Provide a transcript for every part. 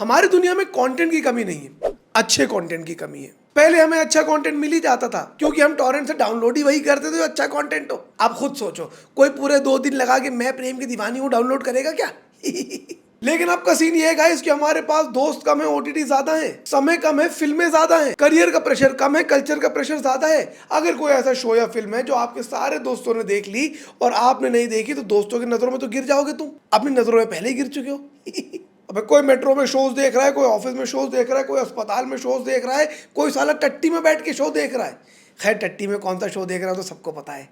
हमारी दुनिया में कंटेंट की कमी नहीं है, अच्छे कंटेंट की कमी है। पहले हमें अच्छा कंटेंट मिल ही जाता था क्योंकि हम टॉरेंट से डाउनलोड ही वही करते थे जो अच्छा कंटेंट हो। आप खुद सोचो, कोई पूरे 2 दिन लगा के मैं प्रेम की दीवानी हूँ डाउनलोड करेगा क्या? लेकिन अब का सीन ये है गाइस कि हमारे पास दोस्त कम है, ओटीटी ज्यादा है, समय कम है, फिल्में ज्यादा हैं, करियर का प्रेशर कम है, कल्चर का प्रेशर ज्यादा है। अगर कोई ऐसा शो या फिल्म है जो आपके सारे दोस्तों ने देख ली और आपने नहीं देखी तो दोस्तों की नजरों में तो गिर जाओगे तुम, अपनी नजरों में पहले ही गिर चुके हो। अबे कोई मेट्रो में शोज देख रहा है, कोई ऑफिस में शोज देख रहा है, कोई अस्पताल में शोज देख रहा है, कोई साला टट्टी में बैठ के शो देख रहा है। खैर टट्टी में कौन सा शो देख रहा है तो सबको पता है।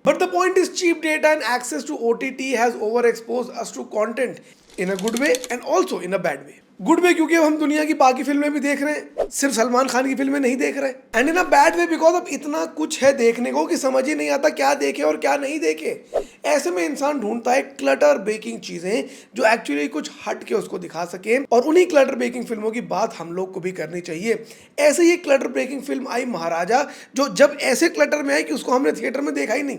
But the point is cheap data and access to OTT has overexposed us to content in a good way and also in a bad way. Good way क्योंकि अब हम दुनिया की बाकी फिल्में भी देख रहे हैं, सिर्फ सलमान खान की फिल्में नहीं देख रहे। And in a bad way because अब इतना कुछ है देखने को कि समझ ही नहीं आता क्या देखे और क्या नहीं देखे। ऐसे में इंसान ढूंढता है क्लटर ब्रेकिंग चीजें जो एक्चुअली कुछ हट के उसको दिखा सके, और उन्हीं क्लटर ब्रेकिंग फिल्मों की बात हम लोग को भी करनी चाहिए। ऐसे ही क्लटर ब्रेकिंग फिल्म आई महाराजा, जो जब ऐसे क्लटर में आई कि उसको हमने थिएटर में देखा ही नहीं।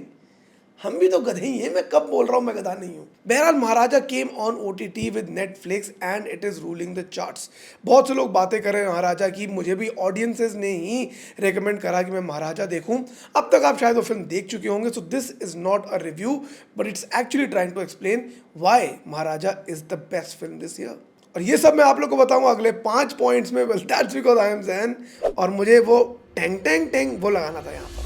हम भी तो गधे ही हैं, मैं कब बोल रहा हूँ मैं गधा नहीं हूँ। बहरहाल Maharaja came on OTT with Netflix and it is ruling the charts. बहुत से लोग बातें कर रहे हैं महाराजा की, मुझे भी ऑडियंसेस ने ही रेकमेंड करा कि मैं महाराजा देखूं। अब तक आप शायद वो फिल्म देख चुके होंगे, so this is not a review but it's actually trying to explain why Maharaja is the best film this year. और ये सब मैं आप लोग को बताऊंगा अगले 5 पॉइंट्स में। Well that's because I am Zain और मुझे वो टेंग टेंग टेंग वो लगाना था यहाँ पर।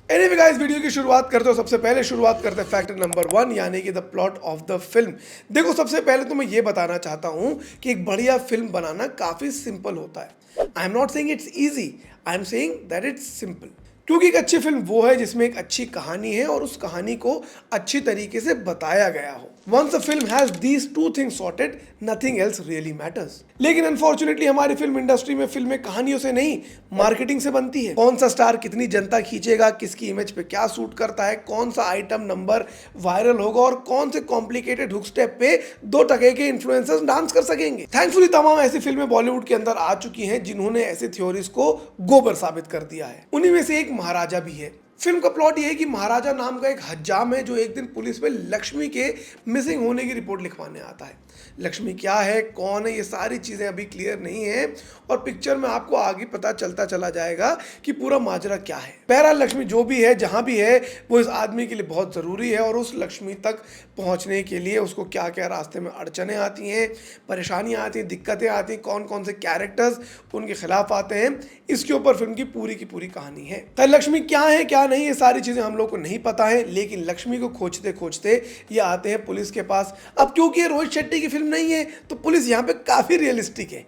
एनीवे गाइस, वीडियो की शुरुआत करते हो, सबसे पहले शुरुआत करते हैं फैक्टर नंबर 1 यानी कि the plot of the film. देखो सबसे पहले तो मैं ये बताना चाहता हूं कि एक बढ़िया फिल्म बनाना काफी सिंपल होता है। I am not saying it's easy, I am saying that it's simple. क्योंकि एक अच्छी फिल्म वो है जिसमें एक अच्छी कहानी है और उस कहानी को अच्छी तरीके से बताया गया हो। Once a film has these two things sorted, nothing else really matters. लेकिन अनफॉर्चुनेटली हमारी फिल्म इंडस्ट्री में फिल्में कहानियों से नहीं मार्केटिंग से बनती है। कौन सा स्टार कितनी जनता खींचेगा, किसकी इमेज पे क्या सूट करता है, कौन सा आइटम नंबर वायरल होगा और कौन से कॉम्प्लिकेटेड हुक स्टेप पे 2 टके के इन्फ्लुएंसर्स डांस कर सकेंगे। थैंकफुली तमाम ऐसी फिल्में बॉलीवुड के अंदर आ चुकी हैं जिन्होंने ऐसी थ्योरीज को गोबर साबित कर दिया है। उन्हीं में से एक महाराजा भी है। फिल्म का प्लॉट ये है कि महाराजा नाम का एक हज्जाम है जो एक दिन पुलिस में लक्ष्मी के मिसिंग होने की रिपोर्ट लिखवाने आता है। लक्ष्मी क्या है, कौन है, ये सारी चीज़ें अभी क्लियर नहीं है और पिक्चर में आपको आगे पता चलता चला जाएगा कि पूरा माजरा क्या है। बहरहाल लक्ष्मी जो भी है, जहाँ भी है, वो इस आदमी के लिए बहुत ज़रूरी है और उस लक्ष्मी तक पहुँचने के लिए उसको क्या क्या रास्ते में अड़चनें आती हैं, परेशानियाँ आती हैं, दिक्कतें आती हैं, कौन कौन से कैरेक्टर्स उनके खिलाफ आते हैं, इसके ऊपर फिल्म की पूरी कहानी है। तो लक्ष्मी क्या है क्या नहीं, ये सारी चीज़ें हम लोग को नहीं पता है, लेकिन लक्ष्मी को खोजते खोजते ये आते हैं पुलिस के पास। अब क्योंकि ये रोहित शेट्टी की फिल्म नहीं है तो पुलिस यहाँ पे काफ़ी रियलिस्टिक है।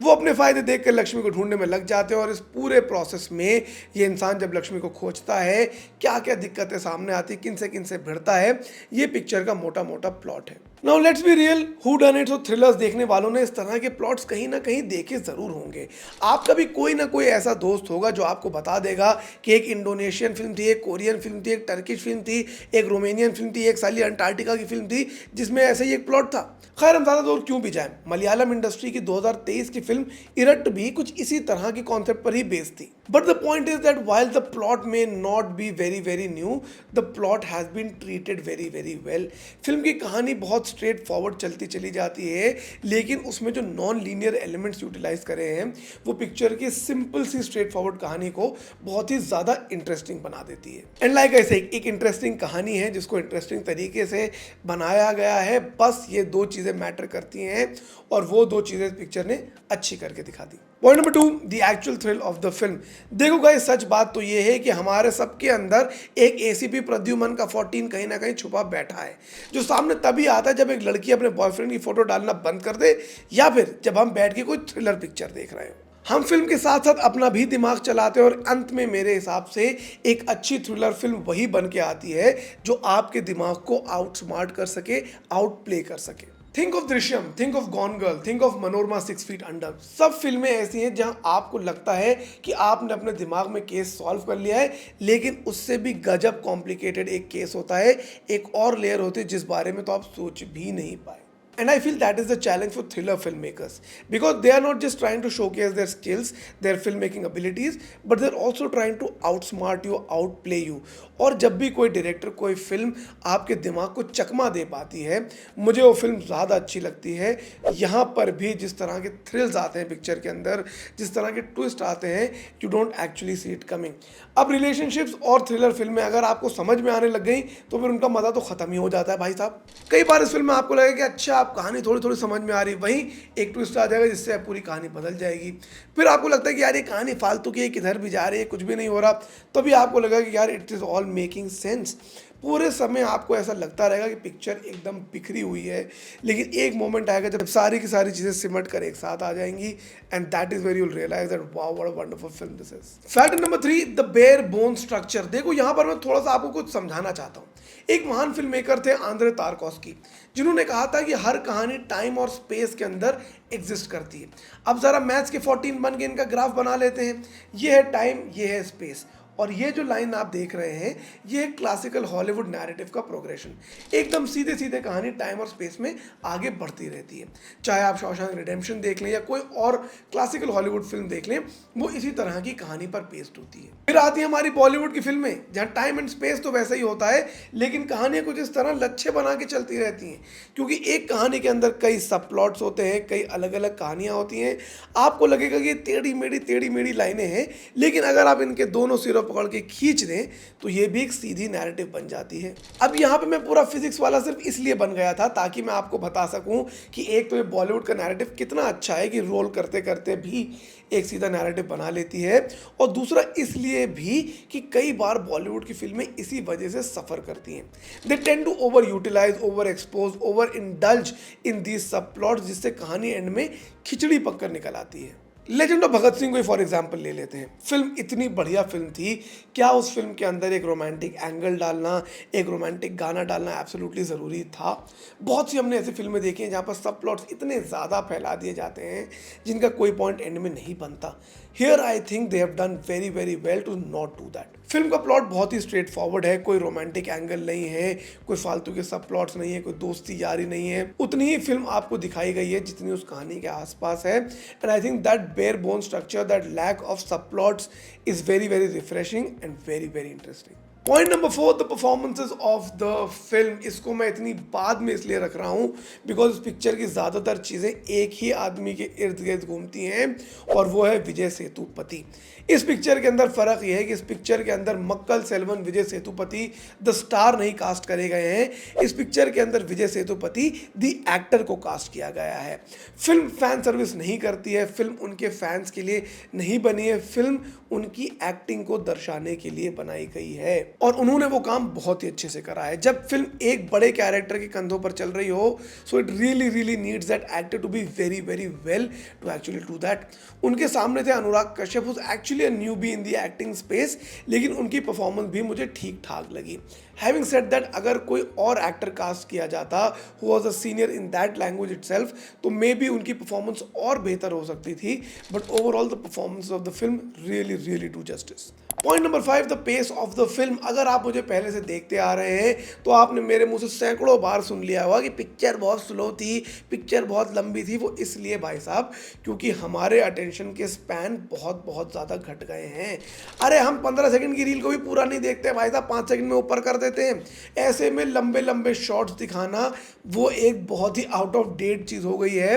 वो अपने फायदे देखकर लक्ष्मी को ढूंढने में लग जाते हैं और इस पूरे प्रोसेस में ये इंसान जब लक्ष्मी को खोजता है, क्या क्या दिक्कतें सामने आती, किन से भिड़ता है, ये पिक्चर का मोटा मोटा प्लॉट है। Now let's be real, who done it. तो थ्रिलर्स देखने वालों ने इस तरह के प्लॉट्स कहीं ना कहीं देखे जरूर होंगे। आपका भी कोई ना कोई ऐसा दोस्त होगा जो आपको बता देगा कि एक इंडोनेशियन फिल्म थी, एक कोरियन फिल्म थी, एक टर्किश फिल्म थी, एक रोमेनियन फिल्म थी, एक साली अंटार्कटिका की फिल्म थी जिसमें ऐसे ही एक प्लॉट था। खैर हम ज़्यादा दूर क्यों भी जाएं, मलयालम इंडस्ट्री की 2023 की फिल्म इरट्ट भी कुछ इसी तरह की कॉन्सेप्ट पर ही बेस्ड थी। But the point is that while the plot may not be very new, the plot has been treated very well. Film की कहानी बहुत स्ट्रेट फॉरवर्ड चलती चली जाती है, लेकिन उसमें जो नॉन लीनियर एलिमेंट्स यूटिलाइज करे हैं वो पिक्चर की सिंपल सी स्ट्रेट फॉरवर्ड कहानी को बहुत ही ज़्यादा इंटरेस्टिंग बना देती है। एंड लाइक ऐसे एक इंटरेस्टिंग कहानी है जिसको इंटरेस्टिंग तरीके से बनाया गया है। बस ये 2 चीज़ें मैटर करती हैं और वो 2 चीज़ें पिक्चर ने अच्छी करके दिखा दी। Point number 2, the actual thrill of the film. देखो गाइस, सच बात तो ये है कि हमारे सबके अंदर एक ACP प्रद्युमन का 14 कहीं ना कहीं छुपा बैठा है, जो सामने तभी आता है जब एक लड़की अपने बॉयफ्रेंड की फोटो डालना बंद कर दे या फिर जब हम बैठ के कोई थ्रिलर पिक्चर देख रहे हो। हम फिल्म के साथ साथ अपना भी दिमाग चलाते हैं और अंत में मेरे हिसाब से एक अच्छी थ्रिलर फिल्म वही बन के आती है जो आपके दिमाग को आउटस्मार्ट कर सके, आउट प्ले कर सके। Think of Drishyam, think of gone girl, think of Manorama 6 feet under. सब फिल्में ऐसी हैं जहां आपको लगता है कि आपने अपने दिमाग में केस सॉल्व कर लिया है, लेकिन उससे भी गजब कॉम्प्लिकेटेड एक केस होता है, एक और लेयर होती है जिस बारे में तो आप सोच भी नहीं पाए। And I feel that is the challenge for thriller filmmakers because they are not just trying to showcase their skills, their filmmaking abilities, but they're also trying to outsmart you, outplay you. और जब भी कोई director कोई film आपके दिमाग को चकमा दे पाती है, मुझे वो फिल्म ज़्यादा अच्छी लगती है। यहाँ पर भी जिस तरह के थ्रिल्स आते हैं पिक्चर के अंदर, जिस तरह के ट्विस्ट आते हैं, you don't actually see it coming. अब रिलेशनशिप्स और थ्रिलर फिल्में अगर आपको समझ में आने लग गई तो फिर उनका मज़ा तो ख़त्म ही हो जाता है भाई साहब। कई बार इस फिल्म में आपको लगेगा कि अच्छा आप कहानी थोड़ी थोड़ी समझ में आ रही, वहीं एक ट्विस्ट आ जाएगा जिससे पूरी कहानी बदल जाएगी। फिर आपको लगता है कि यार ये कहानी फालतू की है, किधर भी जा रही है, कुछ भी नहीं हो रहा, तभी आपको लगेगा कि यार it is all making sense. पूरे समय आपको ऐसा लगता रहेगा कि पिक्चर एकदम बिखरी हुई है, लेकिन एक मोमेंट आएगा जब सारी की सारी चीज़ें सिमट कर एक साथ आ जाएंगी, and that is very, you will realise that wow what a wonderful film this is. Fact number 3, the bare bone structure. देखो यहाँ पर मैं थोड़ा सा आपको कुछ समझाना चाहता हूँ। एक महान फिल्म मेकर थे आंद्रे तारकोस्की, जिन्होंने कहा था कि हर कहानी टाइम और स्पेस के अंदर एग्जिस्ट करती है। अब ज़रा मैथ्स के 14 बन के इनका ग्राफ बना लेते हैं। ये है टाइम, ये है स्पेस, और ये जो लाइन आप देख रहे हैं ये है क्लासिकल हॉलीवुड नैरेटिव का प्रोग्रेशन। एकदम सीधे सीधे कहानी टाइम और स्पेस में आगे बढ़ती रहती है। चाहे आप शॉशैंक रिडेम्पशन देख लें या कोई और क्लासिकल हॉलीवुड फिल्म देख लें, वो इसी तरह की कहानी पर बेस्ड होती है। फिर आती है हमारी बॉलीवुड की फिल्में, जहाँ टाइम एंड स्पेस तो वैसा ही होता है, लेकिन कहानियाँ कुछ इस तरह लच्छे बना के चलती रहती हैं, क्योंकि एक कहानी के अंदर कई सब प्लॉट्स होते हैं, कई अलग अलग कहानियाँ होती हैं। आपको लगेगा कि टेढ़ी मेढ़ी लाइनें हैं, लेकिन अगर आप इनके दोनों सिरों पकड़ के खींच दें तो ये भी एक सीधी नैरेटिव बन जाती है। अब यहाँ पे मैं पूरा फिजिक्स वाला सिर्फ इसलिए बन गया था ताकि मैं आपको बता सकूं कि एक तो ये बॉलीवुड का नैरेटिव कितना अच्छा है कि रोल करते करते भी एक सीधा नैरेटिव बना लेती है, और दूसरा इसलिए भी कि कई बार बॉलीवुड की फिल्में इसी वजह से सफ़र करती हैं। They tend to over utilize, over expose, over indulge in these subplots, जिससे कहानी एंड में खिचड़ी पककर निकल आती है। लेजेंड ऑफ भगत सिंह को फॉर एग्जाम्पल ले लेते हैं। फिल्म इतनी बढ़िया फिल्म थी, क्या उस फिल्म के अंदर एक रोमांटिक एंगल डालना, एक रोमांटिक गाना डालना एब्सोल्युटली ज़रूरी था? बहुत सी हमने ऐसी फिल्में देखी हैं जहाँ पर सब प्लॉट्स इतने ज़्यादा फैला दिए जाते हैं जिनका कोई पॉइंट एंड में नहीं बनता। Here I think they have done very very well to not do that. Film का प्लॉट बहुत ही स्ट्रेट फॉरवर्ड है, कोई रोमांटिक एंगल नहीं है, कोई फालतू के सब प्लॉट्स नहीं है, कोई दोस्ती यारी नहीं है। उतनी ही फिल्म आपको दिखाई गई है जितनी उस कहानी के आसपास है, and I think that bare bone structure, that lack of sub plots is very very refreshing and very very interesting. Point number 4, the performances of the film. इसको मैं इतनी बाद में इसलिए रख रहा हूँ बिकॉज इस पिक्चर की ज़्यादातर चीज़ें एक ही आदमी के इर्द गिर्द घूमती हैं, और वो है विजय सेतुपति। इस पिक्चर के अंदर फ़र्क यह है कि इस पिक्चर के अंदर मक्कल सेल्वन विजय सेतुपति द स्टार नहीं कास्ट करे गए हैं। इस पिक्चर के अंदर विजय सेतुपति द एक्टर को कास्ट किया गया है। फिल्म फैन सर्विस नहीं करती है, फिल्म उनके फैंस के लिए नहीं बनी है, फिल्म उनकी एक्टिंग को दर्शाने के लिए बनाई गई है, और उन्होंने वो काम बहुत ही अच्छे से करा है। जब फिल्म एक बड़े कैरेक्टर के कंधों पर चल रही हो, so it really really needs that actor to be very very well to actually do that. उनके सामने थे Anurag Kashyap, who's actually a newbie in the acting space, लेकिन उनकी परफॉर्मेंस भी मुझे ठीक ठाक लगी। हैविंग सेड दैट, अगर कोई और एक्टर कास्ट किया जाता who was a senior in that language itself, तो मे बी उनकी परफॉर्मेंस और बेहतर हो सकती थी, but overall the performance of the film really really do justice. Point number 5, the pace of the film. अगर आप मुझे पहले से देखते आ रहे हैं तो आपने मेरे मुंह से सैकड़ों बार सुन लिया होगा कि पिक्चर बहुत स्लो थी, पिक्चर बहुत लंबी थी। वो इसलिए भाई साहब क्योंकि हमारे अटेंशन के स्पैन बहुत बहुत ज़्यादा घट गए हैं। अरे हम 15 सेकंड की रील को भी पूरा नहीं देखते भाई साहब, 5 सेकंड में ऊपर कर देते हैं। ऐसे में लंबे लंबे शॉर्ट्स दिखाना वो एक बहुत ही आउट ऑफ डेट चीज़ हो गई है।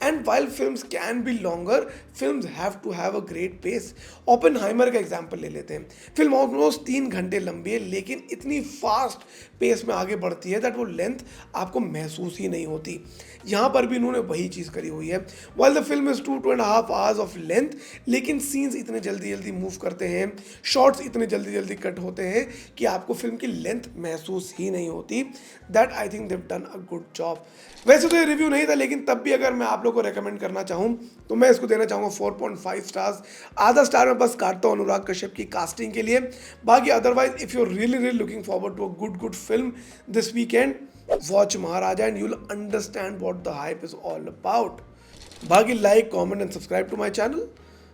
And while films can be longer, films have to have a great pace. Oppenheimer का एग्जाम्पल ले लेते हैं। फिल्म ऑलमोस्ट 3 घंटे लंबी है, लेकिन इतनी फास्ट पेस में आगे बढ़ती है दैट वो लेंथ आपको महसूस ही नहीं होती। यहाँ पर भी इन्होंने वही चीज़ करी हुई है। While the film is 2.5 hours of length, लेकिन सीन्स इतने जल्दी जल्दी मूव करते हैं, शॉर्ट्स इतने जल्दी जल्दी कट होते हैं कि आपको फिल्म की लेंथ महसूस ही नहीं होती। That I think they've done a good job. वैसे तो ये रिव्यू नहीं था, लेकिन तब भी अगर मैं आप लोग को रेकमेंड करना चाहूँ तो मैं इसको देना चाहूँगा 4.5 स्टार्स। आधा स्टार मैं बस काटता हूँ अनुराग कश्यप की कास्टिंग के लिए। बाकी otherwise if you are really really looking forward to a good film this weekend, watch Maharaja and you'll understand what the hype is all about. Bhagi, like, comment and subscribe to my channel.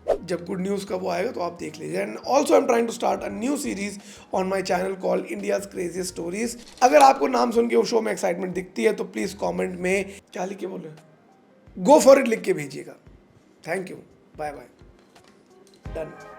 जब good news का वो आएगा तो आप देख लीजिए। And also I am trying to start a new series on my channel call India's craziest stories. अगर आपको नाम सुन के उस शो में एक्साइटमेंट दिखती है तो प्लीज़ कॉमेंट में क्या लिख के बोले, गो फॉर इट लिख के भेजिएगा। Thank you, bye bye, done.